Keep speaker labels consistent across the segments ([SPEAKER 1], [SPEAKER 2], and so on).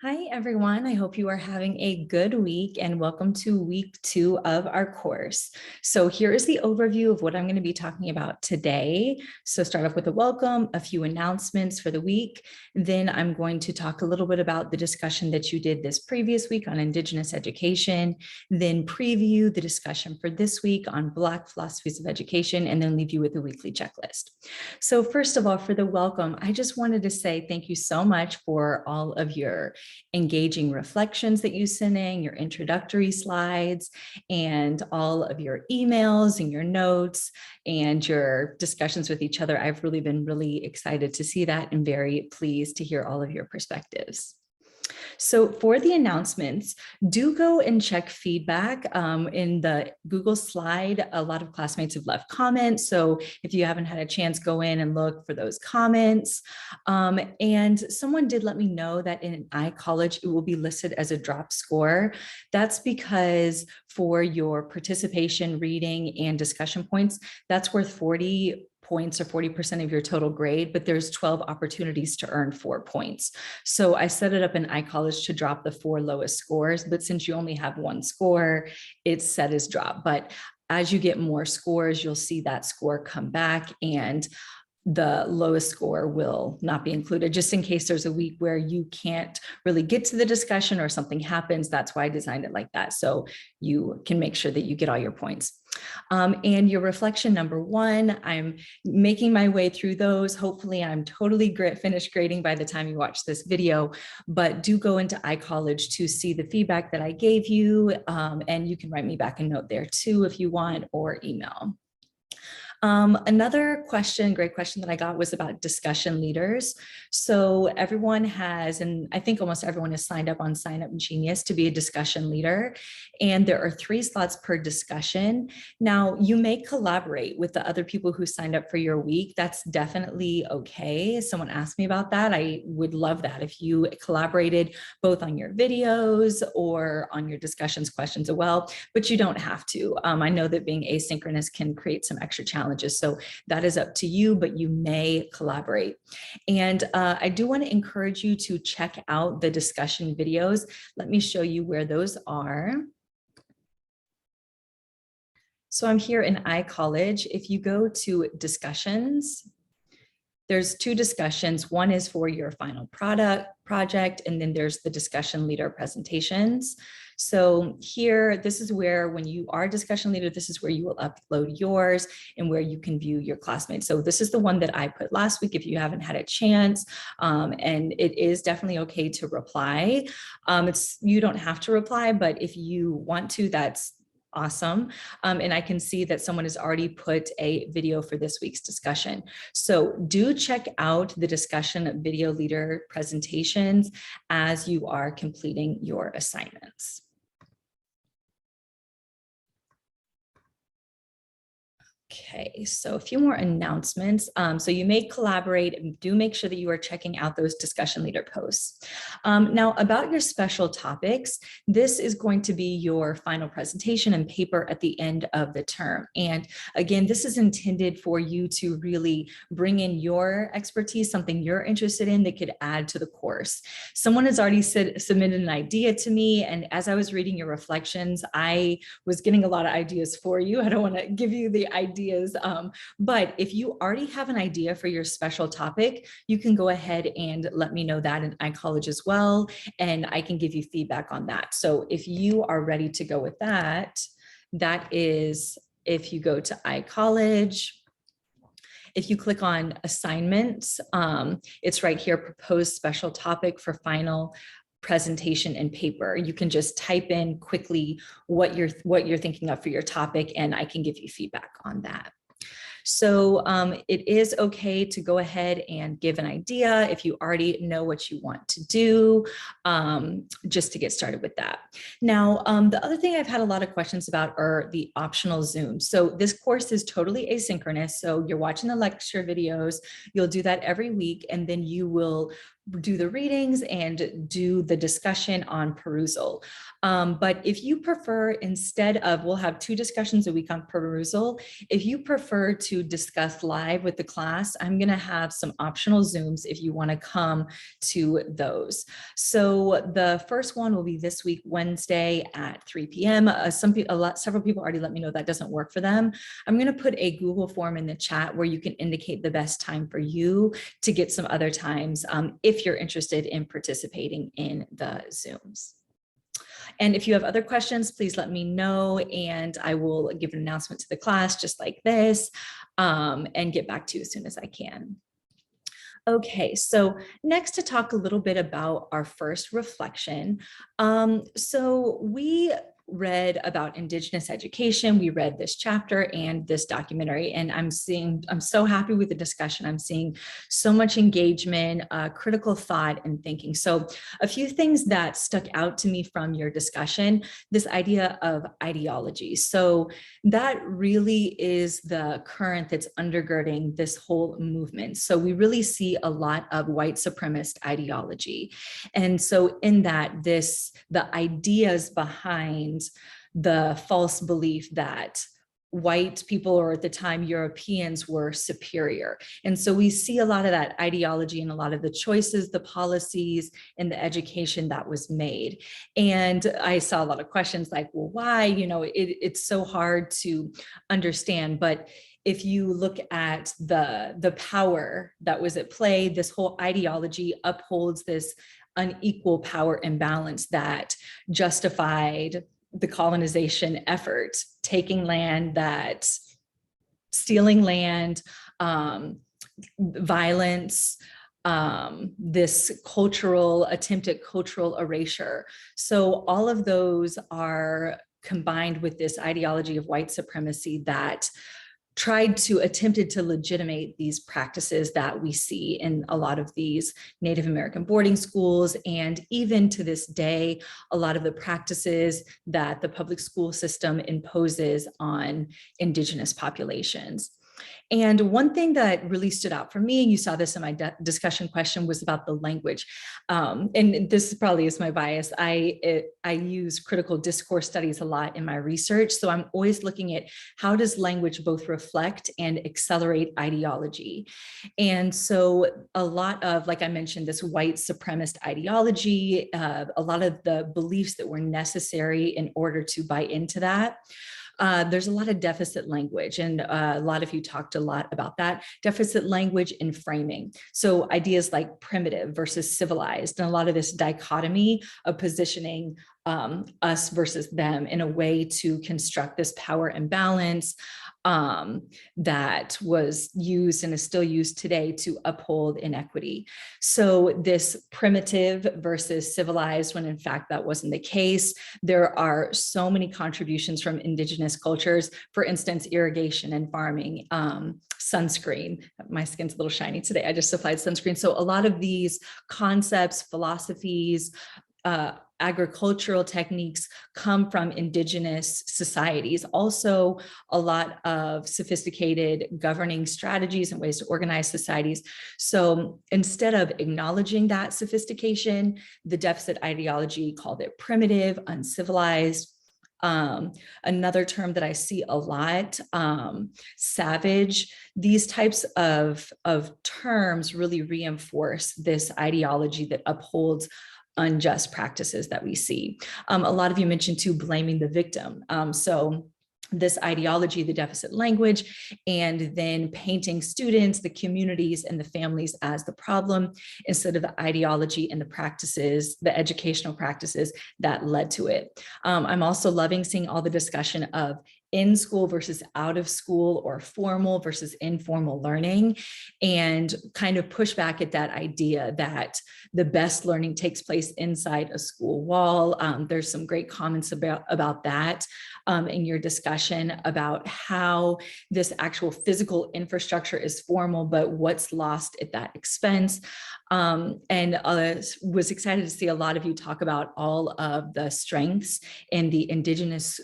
[SPEAKER 1] Hi, everyone. I hope you are having a good week and welcome to week 2 of our course. So here is the overview of what I'm going to be talking about today. So start off with a welcome, a few announcements for the week. Then I'm going to talk a little bit about the discussion that you did this previous week on Indigenous education, then preview the discussion for this week on Black philosophies of education, and then leave you with a weekly checklist. So first of all, for the welcome, I just wanted to say thank you so much for all of your engaging reflections that you sent in, your introductory slides, and all of your emails and your notes and your discussions with each other. I've really been excited to see that and very pleased to hear all of your perspectives. So for the announcements, do go and check feedback in the Google slide. A lot of classmates have left comments. So if you haven't had a chance, go in and look for those comments. And someone did let me know that in iCollege, it will be listed as a drop score. That's because for your participation, reading, and discussion points, that's worth 40 points or 40% of your total grade, but there's 12 opportunities to earn 4 points. So I set it up in iCollege to drop the 4 lowest scores, but since you only have 1 score, it's set as drop. But as you get more scores, you'll see that score come back and the lowest score will not be included, just in case there's a week where you can't really get to the discussion or something happens. That's why I designed it like that. So you can make sure that you get all your points. And your reflection number 1, I'm making my way through those. Hopefully I'm totally finished grading by the time you watch this video, but do go into iCollege to see the feedback that I gave you. And you can write me back a note there too, if you want, or email. Another great question that I got was about discussion leaders. So everyone has, and I think almost everyone has signed up on Sign Up Genius to be a discussion leader. And there are 3 slots per discussion. Now you may collaborate with the other people who signed up for your week. That's definitely okay. Someone asked me about that. I would love that if you collaborated both on your videos or on your discussions questions as well, but you don't have to. I know that being asynchronous can create some extra challenges. So that is up to you, but you may collaborate. And I do want to encourage you to check out the discussion videos. Let me show you where those are. So I'm here in iCollege. If you go to discussions, there's 2 discussions. One is for your final project, and then there's the discussion leader presentations. So here, this is where, when you are a discussion leader, this is where you will upload yours and where you can view your classmates. So this is the one that I put last week if you haven't had a chance, and it is definitely okay to reply. You don't have to reply, but if you want to, that's awesome. And I can see that someone has already put a video for this week's discussion. So do check out the discussion video leader presentations as you are completing your assignments. Okay, so a few more announcements. So you may collaborate and do make sure that you are checking out those discussion leader posts. Now about your special topics, this is going to be your final presentation and paper at the end of the term. And again, this is intended for you to really bring in your expertise, something you're interested in that could add to the course. Someone has already submitted an idea to me, and as I was reading your reflections, I was getting a lot of ideas for you. I don't want to give you the ideas, but if you already have an idea for your special topic, you can go ahead and let me know that in iCollege as well, and I can give you feedback on that. So if you are ready to go with that, that is, if you go to iCollege, if you click on assignments, it's right here, proposed special topic for final presentation and paper. You can just type in quickly what you're thinking of for your topic, and I can give you feedback on that. So it is okay to go ahead and give an idea if you already know what you want to do, just to get started with that. Now, the other thing I've had a lot of questions about are the optional Zoom. So this course is totally asynchronous. So you're watching the lecture videos, you'll do that every week, and then you will do the readings and do the discussion on perusal. But if you prefer, instead of, we'll have 2 discussions a week on perusal. If you prefer to discuss live with the class, I'm going to have some optional Zooms if you want to come to those. So the first one will be this week, Wednesday at 3 p.m. Several people already let me know that doesn't work for them. I'm going to put a Google form in the chat where you can indicate the best time for you to get some other times if you're interested in participating in the Zooms. And if you have other questions, please let me know and I will give an announcement to the class just like this and get back to you as soon as I can. Okay, so next to talk a little bit about our first reflection. So we read about Indigenous education. We read this chapter and this documentary, and I'm so happy with the discussion. I'm seeing so much engagement, critical thought and thinking. So a few things that stuck out to me from your discussion, this idea of ideology. So that really is the current that's undergirding this whole movement. So we really see a lot of white supremacist ideology. And so in that, the ideas behind the false belief that white people, or at the time Europeans, were superior. And so we see a lot of that ideology and a lot of the choices, the policies, and the education that was made. And I saw a lot of questions like, well, why? It's so hard to understand. But if you look at the power that was at play, this whole ideology upholds this unequal power imbalance that justified the colonization effort, taking land, stealing land, violence, this attempted cultural erasure. So all of those are combined with this ideology of white supremacy that attempted to legitimate these practices that we see in a lot of these Native American boarding schools. And even to this day, a lot of the practices that the public school system imposes on Indigenous populations. And one thing that really stood out for me, and you saw this in my discussion question, was about the language. And this probably is my bias. I use critical discourse studies a lot in my research. So I'm always looking at how does language both reflect and accelerate ideology. And so a lot of, like I mentioned, this white supremacist ideology, a lot of the beliefs that were necessary in order to buy into that. There's a lot of deficit language, and a lot of you talked a lot about that. Deficit language in framing. So ideas like primitive versus civilized, and a lot of this dichotomy of positioning us versus them in a way to construct this power imbalance that was used and is still used today to uphold inequity. So this primitive versus civilized, when in fact that wasn't the case. There are so many contributions from Indigenous cultures, for instance, irrigation and farming, sunscreen. My skin's a little shiny today. I just applied sunscreen. So a lot of these concepts, philosophies, agricultural techniques come from Indigenous societies. Also, a lot of sophisticated governing strategies and ways to organize societies. So instead of acknowledging that sophistication, the deficit ideology called it primitive, uncivilized. Another term that I see a lot, savage. These types of terms really reinforce this ideology that upholds unjust practices that we see. A lot of you mentioned too, blaming the victim. So this ideology, the deficit language, and then painting students, the communities, and the families as the problem instead of the ideology and the practices, the educational practices that led to it. I'm also loving seeing all the discussion of in school versus out of school, or formal versus informal learning, and kind of push back at that idea that the best learning takes place inside a school wall. There's some great comments about that in your discussion about how this actual physical infrastructure is formal, but what's lost at that expense. and was excited to see a lot of you talk about all of the strengths in the Indigenous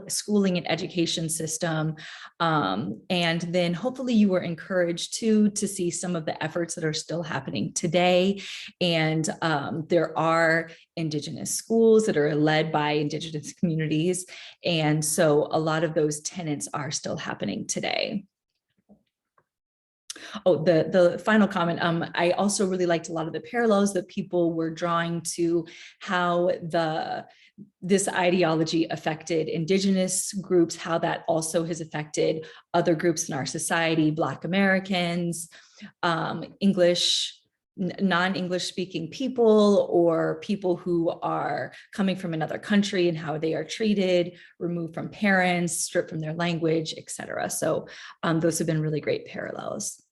[SPEAKER 1] schooling and education system. And then hopefully you were encouraged to see some of the efforts that are still happening today. And there are Indigenous schools that are led by Indigenous communities. And so a lot of those tenets are still happening today. Oh, the final comment, I also really liked a lot of the parallels that people were drawing to how this ideology affected Indigenous groups, how that also has affected other groups in our society, Black Americans, non-English speaking people, or people who are coming from another country and how they are treated, removed from parents, stripped from their language, etc. So those have been really great parallels.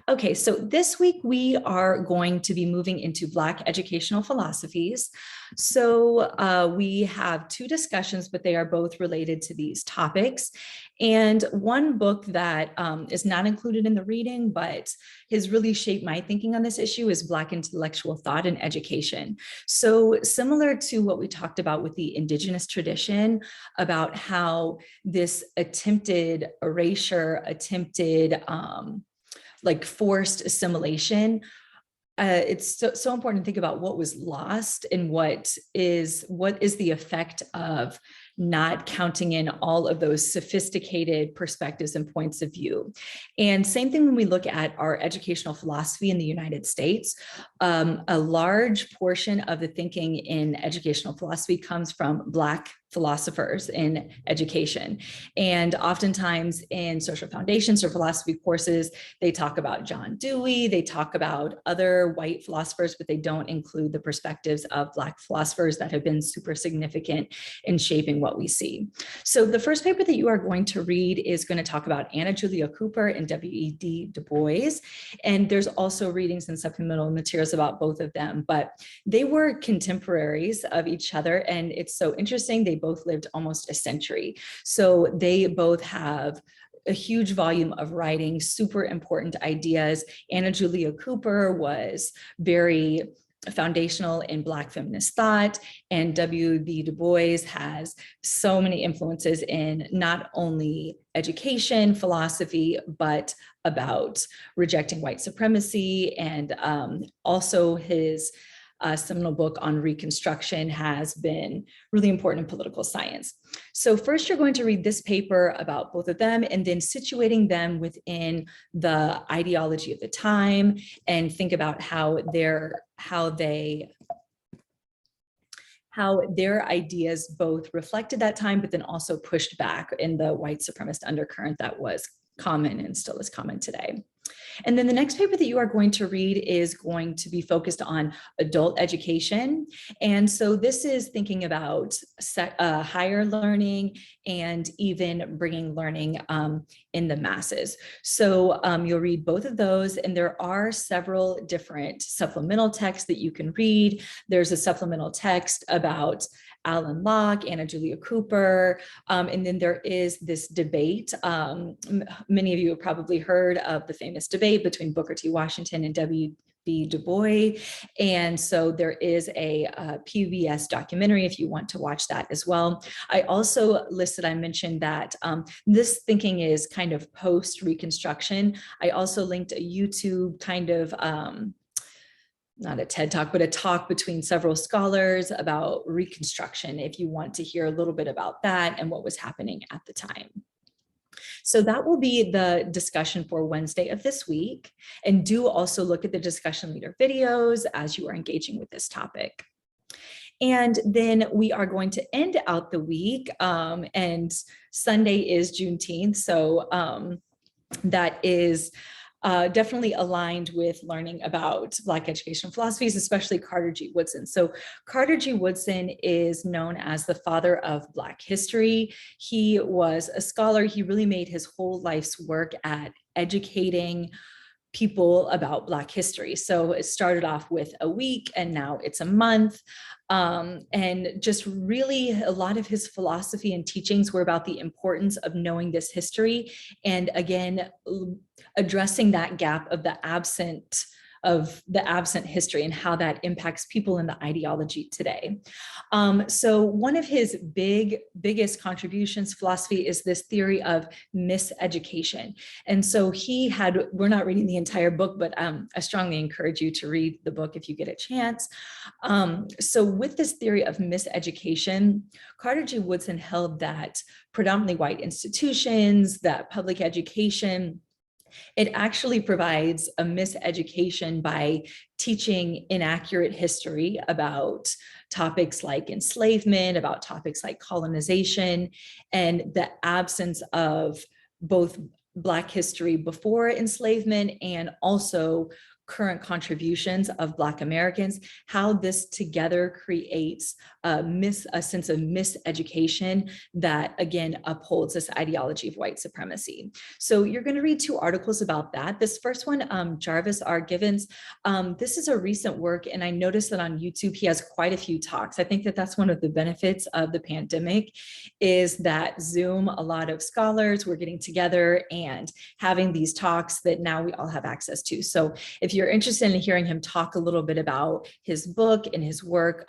[SPEAKER 1] Okay, so this week we are going to be moving into Black educational philosophies. So we have two discussions, but they are both related to these topics. And one book that is not included in the reading, but has really shaped my thinking on this issue is Black Intellectual Thought and Education. So similar to what we talked about with the Indigenous tradition, about how this attempted erasure, attempted like forced assimilation, it's so important to think about what was lost and what is the effect of not counting in all of those sophisticated perspectives and points of view. And same thing when we look at our educational philosophy in the United States. A large portion of the thinking in educational philosophy comes from Black philosophers in education. And oftentimes in social foundations or philosophy courses, they talk about John Dewey, they talk about other white philosophers, but they don't include the perspectives of Black philosophers that have been super significant in shaping what we see. So the first paper that you are going to read is going to talk about Anna Julia Cooper and W.E.B. Du Bois. And there's also readings and supplemental materials about both of them, but they were contemporaries of each other. And it's so interesting. They both lived almost a century. So they both have a huge volume of writing, super important ideas. Anna Julia Cooper was very foundational in Black feminist thought, and W.B. Du Bois has so many influences in not only education, philosophy, but about rejecting white supremacy. And also his seminal book on Reconstruction has been really important in political science. So first you're going to read this paper about both of them and then situating them within the ideology of the time and think about how their ideas both reflected that time, but then also pushed back in the white supremacist undercurrent that was common and still is common today. And then the next paper that you are going to read is going to be focused on adult education. And so this is thinking about higher learning and even bringing learning in the masses. So you'll read both of those, and there are several different supplemental texts that you can read. There's a supplemental text about Alan Locke, Anna Julia Cooper, and then there is this debate. Many of you have probably heard of the famous debate between Booker T. Washington and W.B. Du Bois. And so there is a PBS documentary if you want to watch that as well. I also I mentioned that this thinking is kind of post-Reconstruction. I also linked a YouTube kind of, not a TED Talk, but a talk between several scholars about Reconstruction, if you want to hear a little bit about that and what was happening at the time. So that will be the discussion for Wednesday of this week. And do also look at the discussion leader videos as you are engaging with this topic. And then we are going to end out the week, and Sunday is Juneteenth. So that is definitely aligned with learning about Black educational philosophies, especially Carter G. Woodson. So Carter G. Woodson is known as the father of Black history. He was a scholar. He really made his whole life's work at educating people about Black history. So it started off with a week and now it's a month. And just really a lot of his philosophy and teachings were about the importance of knowing this history. And again, addressing that gap of the absent of the absent history and how that impacts people in the ideology today. So one of his biggest contributions, philosophy, is this theory of miseducation. And so we're not reading the entire book, but I strongly encourage you to read the book if you get a chance. So with this theory of miseducation, Carter G. Woodson held that predominantly white institutions, that public education, it actually provides a miseducation by teaching inaccurate history about topics like enslavement, about topics like colonization, and the absence of both Black history before enslavement and also current contributions of Black Americans, how this together creates a sense of miseducation that, again, upholds this ideology of white supremacy. So you're going to read 2 articles about that. This first one, Jarvis R. Givens, this is a recent work, and I noticed that on YouTube, he has quite a few talks. I think that that's one of the benefits of the pandemic, is that Zoom, a lot of scholars were getting together and having these talks that now we all have access to. So if you're interested in hearing him talk a little bit about his book and his work,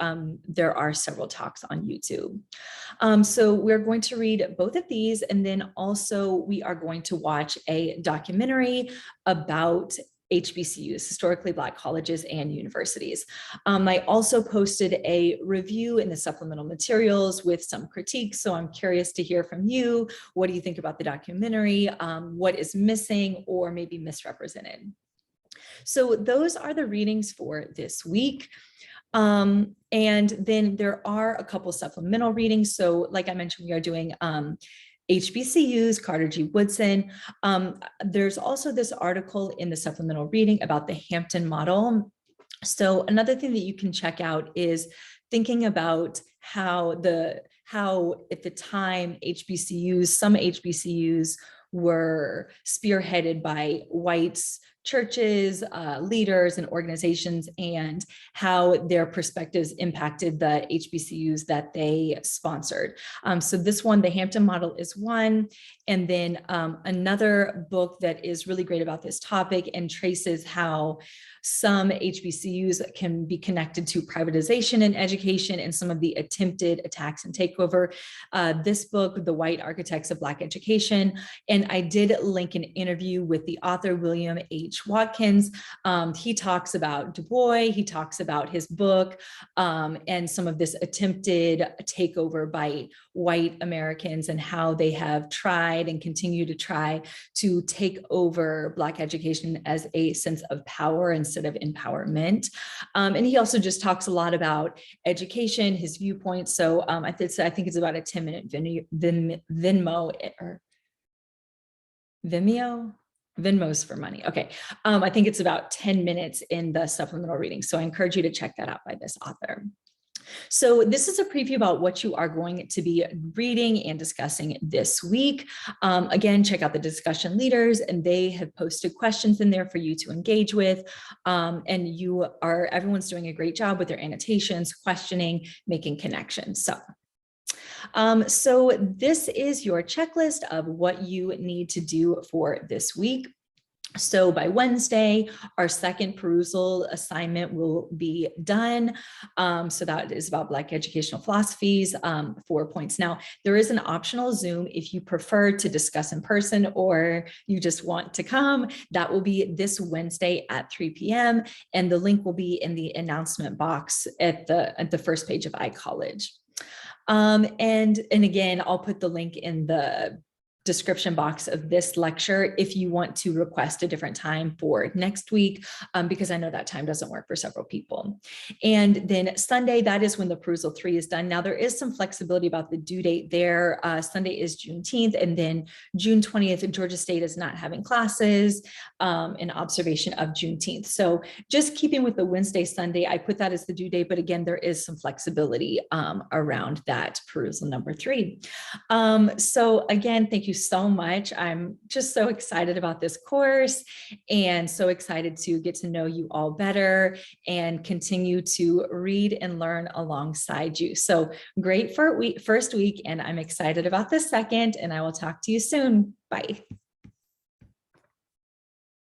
[SPEAKER 1] there are several talks on YouTube. So we're going to read both of these, and then also we are going to watch a documentary about HBCUs, historically Black colleges and universities. I also posted a review in the supplemental materials with some critiques, so I'm curious to hear from you. What do you think about the documentary? What is missing or maybe misrepresented? So those are the readings for this week. And then there are a couple supplemental readings. So like I mentioned, we are doing HBCUs, Carter G. Woodson. There's also this article in the supplemental reading about the Hampton model. So another thing that you can check out is thinking about how at the time some HBCUs were spearheaded by whites, churches, leaders, and organizations, and how their perspectives impacted the HBCUs that they sponsored. So this one, the Hampton model, is one. And then another book that is really great about this topic and traces how some HBCUs can be connected to privatization in education and some of the attempted attacks and takeover. This book, The White Architects of Black Education, and I did link an interview with the author, William H. Watkins. He talks about Du Bois, he talks about his book, and some of this attempted takeover by white Americans and how they have tried and continue to try to take over Black education as a sense of power instead of empowerment. And he also just talks a lot about education, his viewpoints. So I think it's about a 10-minute Vimeo. Venmo's for money. Okay. I think it's about 10 minutes in the supplemental reading. So I encourage you to check that out by this author. So this is a preview about what you are going to be reading and discussing this week. Again, check out the discussion leaders, and they have posted questions in there for you to engage with. And everyone's doing a great job with their annotations, questioning, making connections. So this is your checklist of what you need to do for this week. So by Wednesday, our second perusal assignment will be done. So that is about Black educational philosophies, 4 points. Now, there is an optional Zoom if you prefer to discuss in person or you just want to come. That will be this Wednesday at 3 p.m. And the link will be in the announcement box at the first page of iCollege. And again, I'll put the link in the description box of this lecture if you want to request a different time for next week, because I know that time doesn't work for several people. And then Sunday, that is when the perusal 3 is done. Now there is some flexibility about the due date there. Sunday is Juneteenth, and then June 20th, Georgia State is not having classes in observation of Juneteenth. So just keeping with the Wednesday, Sunday, I put that as the due date, but again, there is some flexibility around that perusal number 3. So again, thank you so much. I'm just so excited about this course and so excited to get to know you all better and continue to read and learn alongside you. So great for first week, and I'm excited about the second, and I will talk to you soon. Bye.